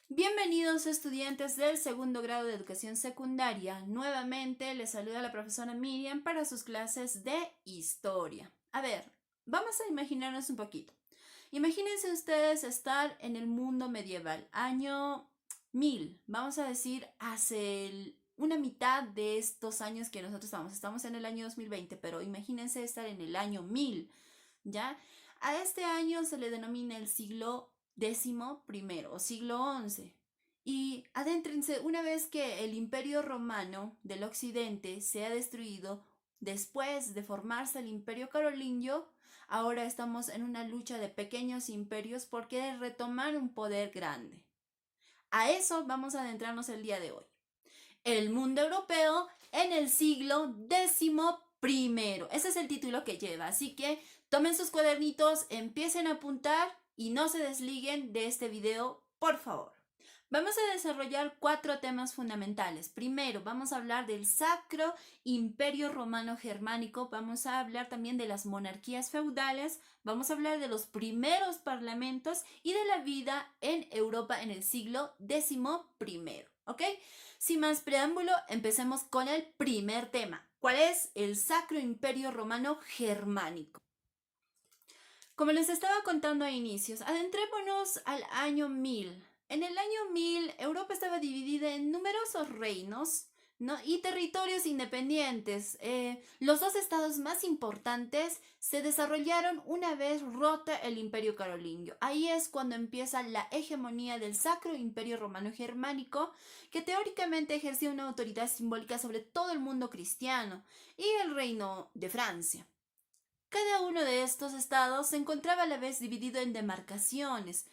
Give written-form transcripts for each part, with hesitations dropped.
Bienvenidos estudiantes del segundo grado de educación secundaria. Nuevamente les saluda la profesora Miriam para sus clases de historia. A ver, vamos a imaginarnos un poquito. Imagínense ustedes estar en el mundo medieval, año 1000, vamos a decir, una mitad de estos años que nosotros estamos. Estamos en el año 2020, pero imagínense estar en el año 1000, ¿ya? A este año se le denomina el siglo XI o siglo XI. Y adéntrense, una vez que el imperio romano del occidente se ha destruido, después de formarse el imperio carolingio, ahora estamos en una lucha de pequeños imperios por querer retomar un poder grande. A eso vamos a adentrarnos el día de hoy. El mundo europeo en el siglo XI. Ese es el título que lleva, así que tomen sus cuadernitos, empiecen a apuntar y no se desliguen de este video, por favor. Vamos a desarrollar 4 temas fundamentales. Primero, vamos a hablar del Sacro Imperio Romano Germánico, vamos a hablar también de las monarquías feudales, vamos a hablar de los primeros parlamentos y de la vida en Europa en el siglo XI. ¿Ok? Sin más preámbulo, empecemos con el primer tema. ¿Cuál es el Sacro Imperio Romano Germánico? Como les estaba contando a inicios, adentrémonos al año 1000. En el año 1000, Europa estaba dividida en numerosos reinos, ¿no? Y territorios independientes. Los dos estados más importantes se desarrollaron una vez rota el Imperio Carolingio. Ahí es cuando empieza la hegemonía del Sacro Imperio Romano Germánico, que teóricamente ejercía una autoridad simbólica sobre todo el mundo cristiano, y el reino de Francia. Cada uno de estos estados se encontraba a la vez dividido en demarcaciones.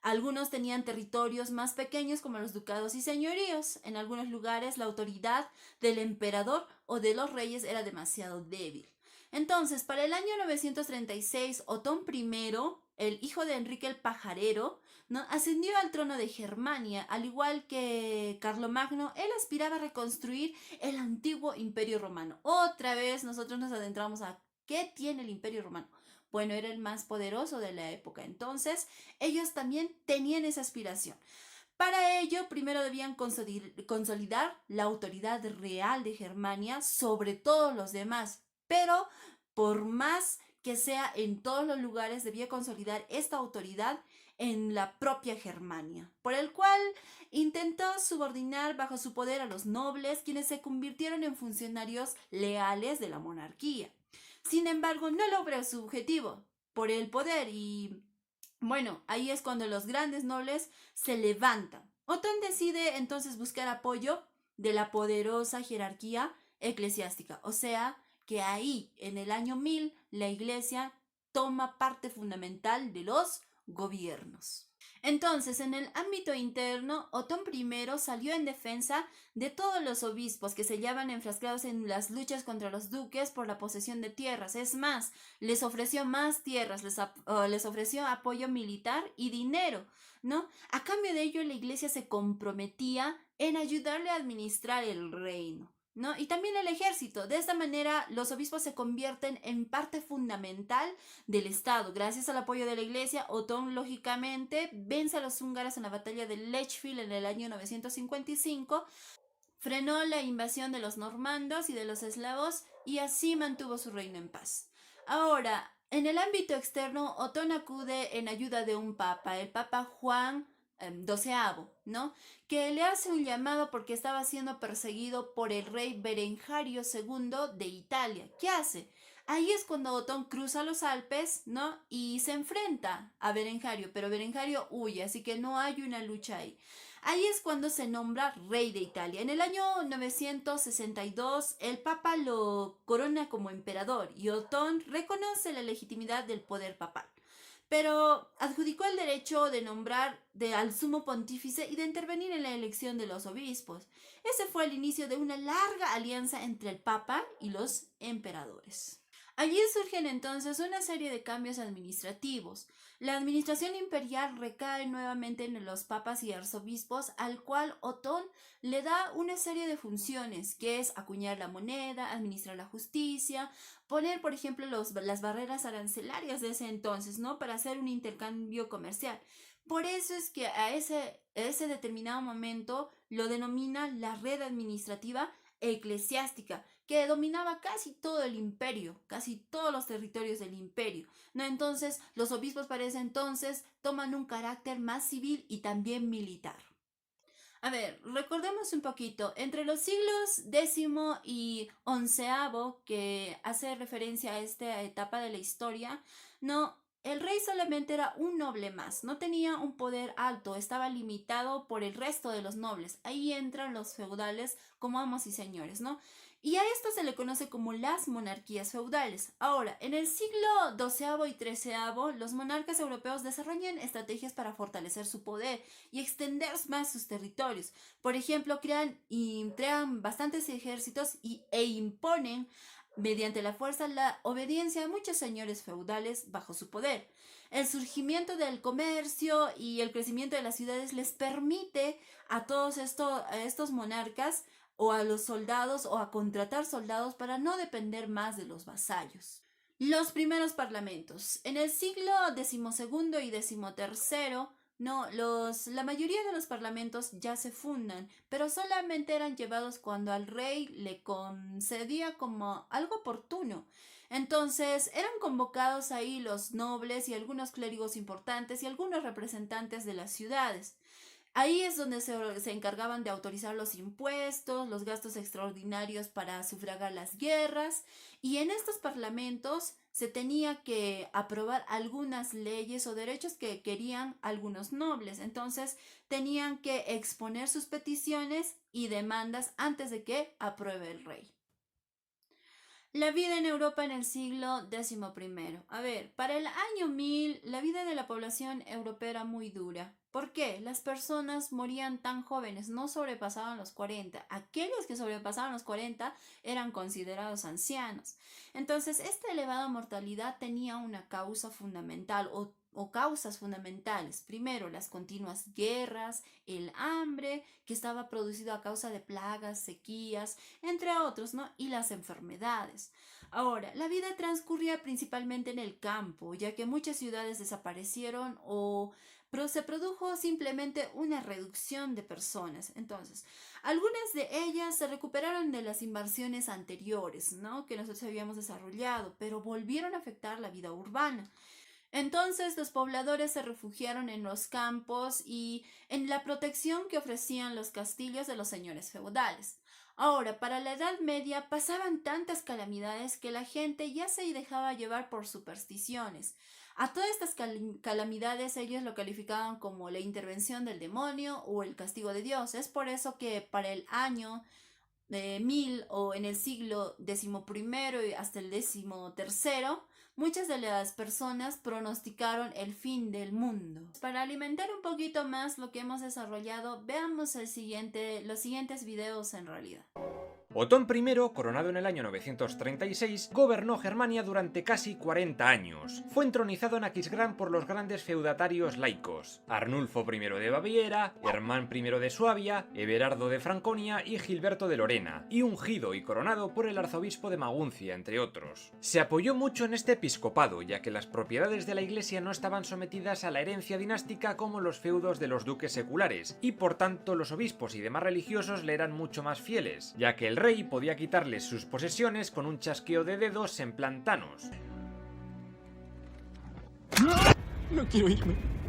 Algunos tenían territorios más pequeños como los ducados y señoríos. En algunos lugares la autoridad del emperador o de los reyes era demasiado débil. Entonces, para el año 936, Otón I, el hijo de Enrique el Pajarero, ¿no?, ascendió al trono de Germania. Al igual que Carlomagno, él aspiraba a reconstruir el antiguo imperio romano. Otra vez nosotros nos adentramos a ¿qué tiene el imperio romano? Bueno, era el más poderoso de la época. Entonces, ellos también tenían esa aspiración. Para ello, primero debían consolidar la autoridad real de Germania sobre todos los demás. Pero, por más que sea en todos los lugares, debía consolidar esta autoridad en la propia Germania, por el cual intentó subordinar bajo su poder a los nobles, quienes se convirtieron en funcionarios leales de la monarquía. Sin embargo, no logra su objetivo por el poder y bueno, ahí es cuando los grandes nobles se levantan. Otón decide entonces buscar apoyo de la poderosa jerarquía eclesiástica, o sea que ahí, en el año 1000, la iglesia toma parte fundamental de los gobiernos. Entonces, en el ámbito interno, Otón I salió en defensa de todos los obispos que se hallaban enfrascados en las luchas contra los duques por la posesión de tierras. Es más, les ofreció más tierras, les ofreció apoyo militar y dinero, ¿no? A cambio de ello, la iglesia se comprometía en ayudarle a administrar el reino, ¿no? Y también el ejército. De esta manera, los obispos se convierten en parte fundamental del Estado. Gracias al apoyo de la iglesia, Otón lógicamente vence a los húngaros en la batalla de Lechfeld en el año 955, frenó la invasión de los normandos y de los eslavos y así mantuvo su reino en paz. Ahora, en el ámbito externo, Otón acude en ayuda de un papa, el papa Juan XII, ¿no?, que le hace un llamado porque estaba siendo perseguido por el rey Berengario II de Italia. ¿Qué hace? Ahí es cuando Otón cruza los Alpes, ¿no?, y se enfrenta a Berengario, pero Berengario huye, así que no hay una lucha ahí. Ahí es cuando se nombra rey de Italia. En el año 962, el Papa lo corona como emperador y Otón reconoce la legitimidad del poder papal, pero adjudicó el derecho de nombrar al sumo pontífice y de intervenir en la elección de los obispos. Ese fue el inicio de una larga alianza entre el Papa y los emperadores. Allí surgen entonces una serie de cambios administrativos. La administración imperial recae nuevamente en los papas y arzobispos, al cual Otón le da una serie de funciones, que es acuñar la moneda, administrar la justicia, poner, por ejemplo, las barreras arancelarias de ese entonces, ¿no?, para hacer un intercambio comercial. Por eso es que a ese determinado momento lo denomina la red administrativa eclesiástica, que dominaba casi todo el imperio, casi todos los territorios del imperio, ¿no? Entonces, los obispos para ese entonces toman un carácter más civil y también militar. A ver, recordemos un poquito, entre los siglos X y XI, que hace referencia a esta etapa de la historia, no, el rey solamente era un noble más, no tenía un poder alto, estaba limitado por el resto de los nobles. Ahí entran los feudales como amos y señores, ¿no? Y a esto se le conoce como las monarquías feudales. Ahora, en el siglo XII y XIII, los monarcas europeos desarrollan estrategias para fortalecer su poder y extender más sus territorios. Por ejemplo, crean bastantes ejércitos e imponen mediante la fuerza la obediencia a muchos señores feudales bajo su poder. El surgimiento del comercio y el crecimiento de las ciudades les permite a a estos monarcas o a los soldados o a contratar soldados para no depender más de los vasallos. Los primeros parlamentos. En el siglo XII y XIII, no, la mayoría de los parlamentos ya se fundan, pero solamente eran llevados cuando al rey le concedía como algo oportuno. Entonces eran convocados ahí los nobles y algunos clérigos importantes y algunos representantes de las ciudades. Ahí es donde se encargaban de autorizar los impuestos, los gastos extraordinarios para sufragar las guerras, y en estos parlamentos se tenía que aprobar algunas leyes o derechos que querían algunos nobles. Entonces tenían que exponer sus peticiones y demandas antes de que apruebe el rey. La vida en Europa en el siglo XI. A ver, para el año 1000, la vida de la población europea era muy dura. ¿Por qué? Las personas morían tan jóvenes, no sobrepasaban los 40. Aquellos que sobrepasaban los 40 eran considerados ancianos. Entonces, esta elevada mortalidad tenía una causa fundamental o causas fundamentales. Primero, las continuas guerras, el hambre, que estaba producido a causa de plagas, sequías, entre otros, ¿no? Y las enfermedades. Ahora, la vida transcurría principalmente en el campo, ya que muchas ciudades desaparecieron pero se produjo simplemente una reducción de personas. Entonces, algunas de ellas se recuperaron de las invasiones anteriores, ¿no? Que nosotros habíamos desarrollado, pero volvieron a afectar la vida urbana. Entonces los pobladores se refugiaron en los campos y en la protección que ofrecían los castillos de los señores feudales. Ahora, para la Edad Media pasaban tantas calamidades que la gente ya se dejaba llevar por supersticiones. A todas estas calamidades ellos lo calificaban como la intervención del demonio o el castigo de Dios. Es por eso que para el año 1000 o en el siglo XI y hasta el XIII, muchas de las personas pronosticaron el fin del mundo. Para alimentar un poquito más lo que hemos desarrollado, veamos los siguientes videos en realidad. Otón I, coronado en el año 936, gobernó Germania durante casi 40 años. Fue entronizado en Aquisgrán por los grandes feudatarios laicos, Arnulfo I de Baviera, Hermann I de Suabia, Everardo de Franconia y Gilberto de Lorena, y ungido y coronado por el arzobispo de Maguncia, entre otros. Se apoyó mucho en este episcopado, ya que las propiedades de la iglesia no estaban sometidas a la herencia dinástica como los feudos de los duques seculares, y por tanto los obispos y demás religiosos le eran mucho más fieles, ya que el rey podía quitarles sus posesiones con un chasqueo de dedos en plan Thanos.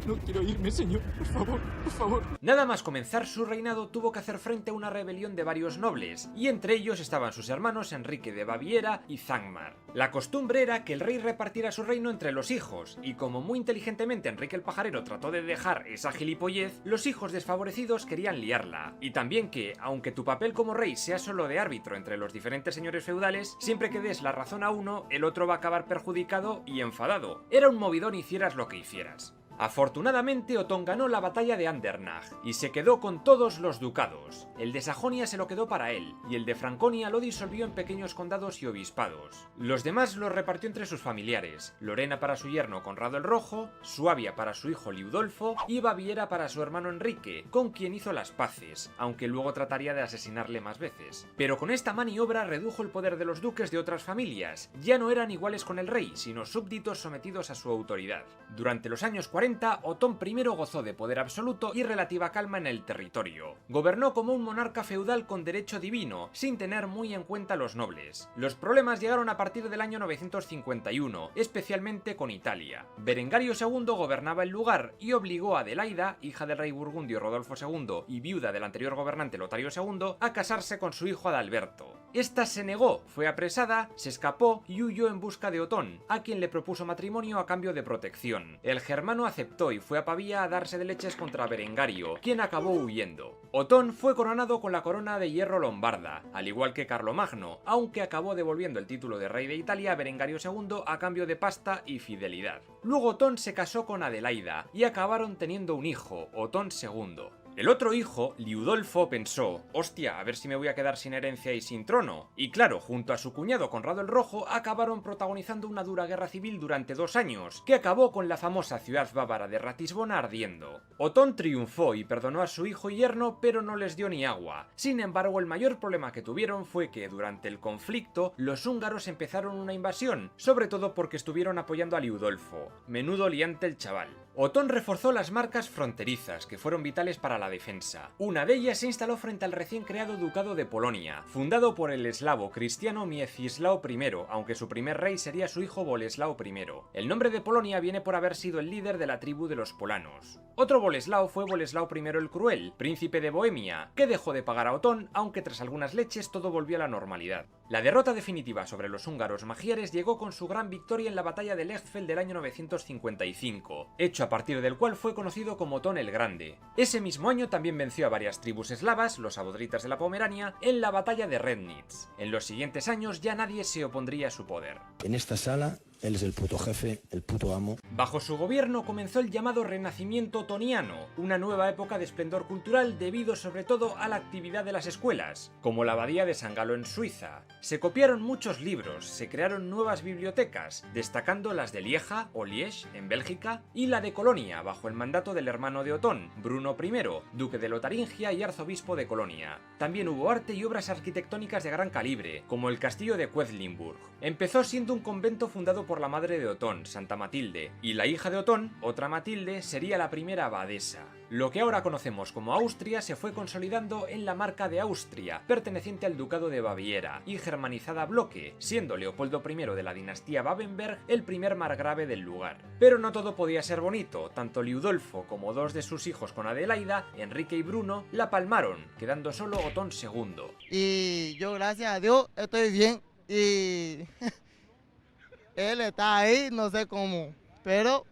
No quiero irme, señor. Por favor, por favor. Nada más comenzar su reinado tuvo que hacer frente a una rebelión de varios nobles, y entre ellos estaban sus hermanos Enrique de Baviera y Zangmar. La costumbre era que el rey repartiera su reino entre los hijos, y como muy inteligentemente Enrique el Pajarero trató de dejar esa gilipollez, los hijos desfavorecidos querían liarla. Y también que, aunque tu papel como rey sea solo de árbitro entre los diferentes señores feudales, siempre que des la razón a uno, el otro va a acabar perjudicado y enfadado. Era un movidón hicieras lo que hicieras. Afortunadamente, Otón ganó la batalla de Andernach y se quedó con todos los ducados. El de Sajonia se lo quedó para él, y el de Franconia lo disolvió en pequeños condados y obispados. Los demás los repartió entre sus familiares: Lorena para su yerno Conrado el Rojo, Suabia para su hijo Liudolfo y Baviera para su hermano Enrique, con quien hizo las paces, aunque luego trataría de asesinarle más veces. Pero con esta maniobra redujo el poder de los duques de otras familias. Ya no eran iguales con el rey, sino súbditos sometidos a su autoridad. Durante los años 40 1140, Otón I gozó de poder absoluto y relativa calma en el territorio. Gobernó como un monarca feudal con derecho divino, sin tener muy en cuenta a los nobles. Los problemas llegaron a partir del año 951, especialmente con Italia. Berengario II gobernaba el lugar y obligó a Adelaida, hija del rey burgundio Rodolfo II y viuda del anterior gobernante Lotario II, a casarse con su hijo Adalberto. Esta se negó, fue apresada, se escapó y huyó en busca de Otón, a quien le propuso matrimonio a cambio de protección. El germano aceptó y fue a Pavía a darse de leches contra Berengario, quien acabó huyendo. Otón fue coronado con la corona de hierro lombarda, al igual que Carlomagno, aunque acabó devolviendo el título de rey de Italia a Berengario II a cambio de pasta y fidelidad. Luego Otón se casó con Adelaida y acabaron teniendo un hijo, Otón II. El otro hijo, Liudolfo, pensó: hostia, a ver si me voy a quedar sin herencia y sin trono. Y claro, junto a su cuñado Conrado el Rojo, acabaron protagonizando una dura guerra civil durante 2 años, que acabó con la famosa ciudad bávara de Ratisbona ardiendo. Otón triunfó y perdonó a su hijo y yerno, pero no les dio ni agua. Sin embargo, el mayor problema que tuvieron fue que durante el conflicto, los húngaros empezaron una invasión, sobre todo porque estuvieron apoyando a Liudolfo. Menudo liante el chaval. Otón reforzó las marcas fronterizas, que fueron vitales para la defensa. Una de ellas se instaló frente al recién creado Ducado de Polonia, fundado por el eslavo cristiano Miecislao I, aunque su primer rey sería su hijo Boleslao I. El nombre de Polonia viene por haber sido el líder de la tribu de los polanos. Otro Boleslao fue Boleslao I el Cruel, príncipe de Bohemia, que dejó de pagar a Otón, aunque tras algunas leches todo volvió a la normalidad. La derrota definitiva sobre los húngaros magieres llegó con su gran victoria en la batalla de Lechfeld del año 955, hecho a partir del cual fue conocido como Otón el Grande. Ese mismo año también venció a varias tribus eslavas, los abodritas de la Pomerania, en la batalla de Rednitz. En los siguientes años ya nadie se opondría a su poder. En esta sala, él es el puto jefe, el puto amo. Bajo su gobierno comenzó el llamado Renacimiento otoniano, una nueva época de esplendor cultural debido sobre todo a la actividad de las escuelas, como la abadía de San Galo en Suiza. Se copiaron muchos libros, se crearon nuevas bibliotecas, destacando las de Lieja o Liege en Bélgica y la de Colonia, bajo el mandato del hermano de Otón, Bruno I, duque de Lotaringia y arzobispo de Colonia. También hubo arte y obras arquitectónicas de gran calibre, como el castillo de Quedlinburg. Empezó siendo un convento fundado por la madre de Otón, Santa Matilde, y la hija de Otón, otra Matilde, sería la primera abadesa. Lo que ahora conocemos como Austria se fue consolidando en la marca de Austria, perteneciente al ducado de Baviera, y germanizada a bloque, siendo Leopoldo I de la dinastía Babenberg el primer margrave del lugar. Pero no todo podía ser bonito, tanto Liudolfo como 2 de sus hijos con Adelaida, Enrique y Bruno, la palmaron, quedando solo Otón II. Y yo, gracias a Dios, estoy bien, y él está ahí, no sé cómo, pero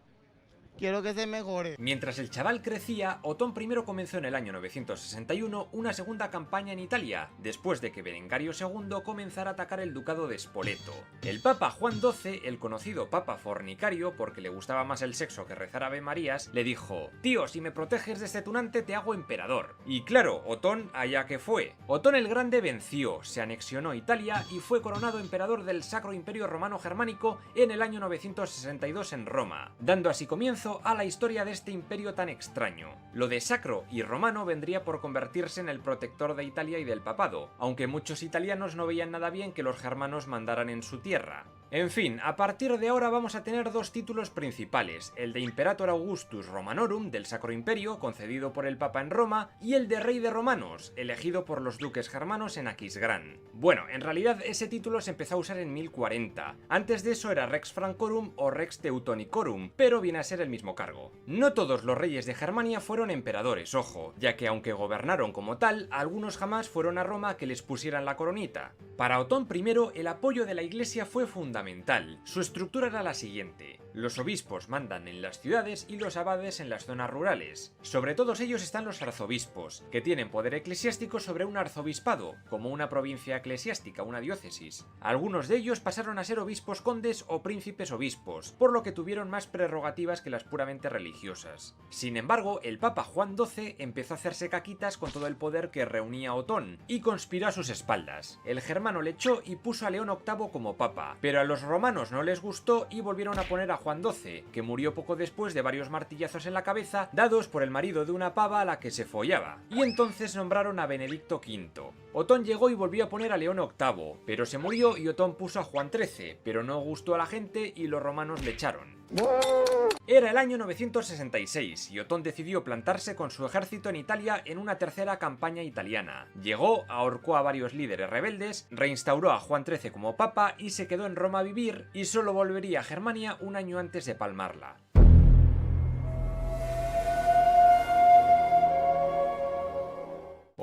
quiero que se mejore. Mientras el chaval crecía, Otón I comenzó en el año 961 una segunda campaña en Italia, después de que Berengario II comenzara a atacar el ducado de Spoleto. El papa Juan XII, el conocido papa fornicario, porque le gustaba más el sexo que rezar Ave Marías, le dijo: tío, si me proteges de este tunante te hago emperador. Y claro, Otón allá que fue. Otón el Grande venció, se anexionó Italia y fue coronado emperador del Sacro Imperio Romano Germánico en el año 962 en Roma, dando así comienzo a la historia de este imperio tan extraño. Lo de sacro y romano vendría por convertirse en el protector de Italia y del papado, aunque muchos italianos no veían nada bien que los germanos mandaran en su tierra. En fin, a partir de ahora vamos a tener 2 títulos principales, el de Imperator Augustus Romanorum del Sacro Imperio, concedido por el Papa en Roma, y el de Rey de Romanos, elegido por los duques germanos en Aquisgrán. Bueno, en realidad ese título se empezó a usar en 1040, antes de eso era Rex Francorum o Rex Teutonicorum, pero viene a ser el mismo cargo. No todos los reyes de Germania fueron emperadores, ojo, ya que aunque gobernaron como tal, algunos jamás fueron a Roma a que les pusieran la coronita. Para Otón I, el apoyo de la iglesia fue fundamental. Su estructura era la siguiente: los obispos mandan en las ciudades y los abades en las zonas rurales. Sobre todos ellos están los arzobispos, que tienen poder eclesiástico sobre un arzobispado, como una provincia eclesiástica, una diócesis. Algunos de ellos pasaron a ser obispos condes o príncipes obispos, por lo que tuvieron más prerrogativas que las puramente religiosas. Sin embargo, el Papa Juan XII empezó a hacerse caquitas con todo el poder que reunía Otón, y conspiró a sus espaldas. El germano le echó y puso a León VIII como papa, pero a los romanos no les gustó y volvieron a poner a Juan XII, que murió poco después de varios martillazos en la cabeza dados por el marido de una pava a la que se follaba, y entonces nombraron a Benedicto V. Otón llegó y volvió a poner a León VIII, pero se murió y Otón puso a Juan XIII, pero no gustó a la gente y los romanos le echaron. Era el año 966 y Otón decidió plantarse con su ejército en Italia en una tercera campaña italiana. Llegó, ahorcó a varios líderes rebeldes, reinstauró a Juan XIII como papa y se quedó en Roma a vivir, y solo volvería a Germania un año antes de palmarla.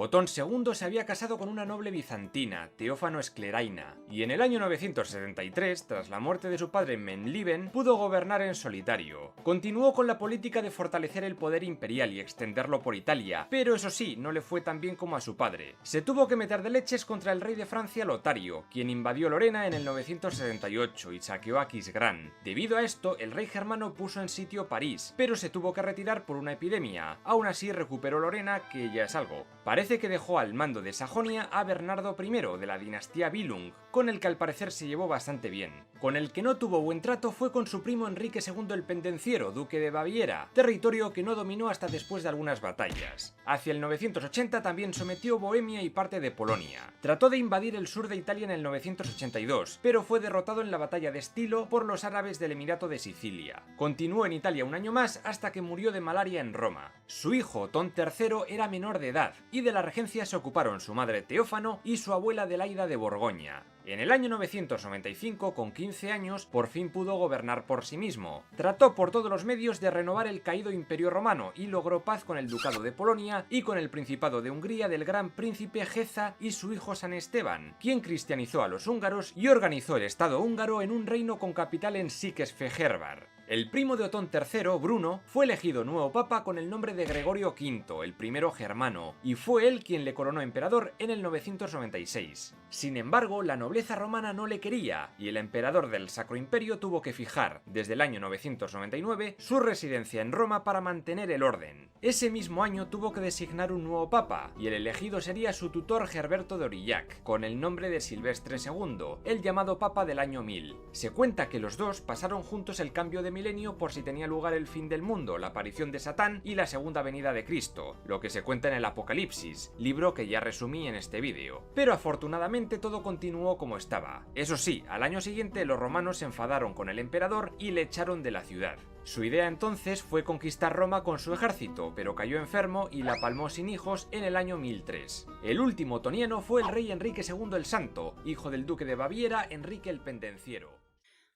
Otón II se había casado con una noble bizantina, Teófano Escleraina, y en el año 973, tras la muerte de su padre Menliben, pudo gobernar en solitario. Continuó con la política de fortalecer el poder imperial y extenderlo por Italia, pero eso sí, no le fue tan bien como a su padre. Se tuvo que meter de leches contra el rey de Francia Lotario, quien invadió Lorena en el 978 y saqueó a Aquisgrán. Debido a esto, el rey germano puso en sitio París, pero se tuvo que retirar por una epidemia. Aún así recuperó Lorena, que ya es algo. Parece que dejó al mando de Sajonia a Bernardo I de la dinastía Billung, con el que al parecer se llevó bastante bien. Con el que no tuvo buen trato fue con su primo Enrique II el Pendenciero, duque de Baviera, territorio que no dominó hasta después de algunas batallas. Hacia el 980 también sometió Bohemia y parte de Polonia. Trató de invadir el sur de Italia en el 982, pero fue derrotado en la batalla de Stilo por los árabes del Emirato de Sicilia. Continuó en Italia un año más hasta que murió de malaria en Roma. Su hijo, Otón III, era menor de edad, y de la regencia se ocuparon su madre Teófano y su abuela Adelaida de Borgoña. En el año 995, con 15 años, por fin pudo gobernar por sí mismo. Trató por todos los medios de renovar el caído Imperio Romano y logró paz con el Ducado de Polonia y con el Principado de Hungría del gran príncipe Geza y su hijo San Esteban, quien cristianizó a los húngaros y organizó el Estado húngaro en un reino con capital en Székesfehérvár. El primo de Otón III, Bruno, fue elegido nuevo papa con el nombre de Gregorio V, el primero germano, y fue él quien le coronó emperador en el 996. Sin embargo, la nobleza romana no le quería, y el emperador del Sacro Imperio tuvo que fijar, desde el año 999, su residencia en Roma para mantener el orden. Ese mismo año tuvo que designar un nuevo papa, y el elegido sería su tutor Gerberto de Aurillac, con el nombre de Silvestre II, el llamado papa del año 1000. Se cuenta que los dos pasaron juntos el cambio de milenio por si tenía lugar el fin del mundo, la aparición de Satán y la segunda venida de Cristo, lo que se cuenta en el Apocalipsis, libro que ya resumí en este vídeo. Pero afortunadamente todo continuó como estaba. Eso sí, al año siguiente los romanos se enfadaron con el emperador y le echaron de la ciudad. Su idea entonces fue conquistar Roma con su ejército, pero cayó enfermo y la palmó sin hijos en el año 1003. El último otoniano fue el rey Enrique II el Santo, hijo del duque de Baviera, Enrique el Pendenciero.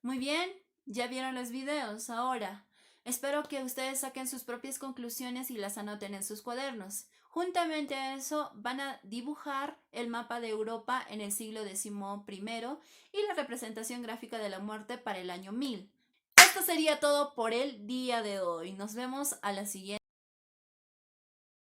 Muy bien, ya vieron los videos. Ahora, espero que ustedes saquen sus propias conclusiones y las anoten en sus cuadernos. Juntamente a eso van a dibujar el mapa de Europa en el siglo XI y la representación gráfica de la muerte para el año 1000. Esto sería todo por el día de hoy. Nos vemos a la siguiente.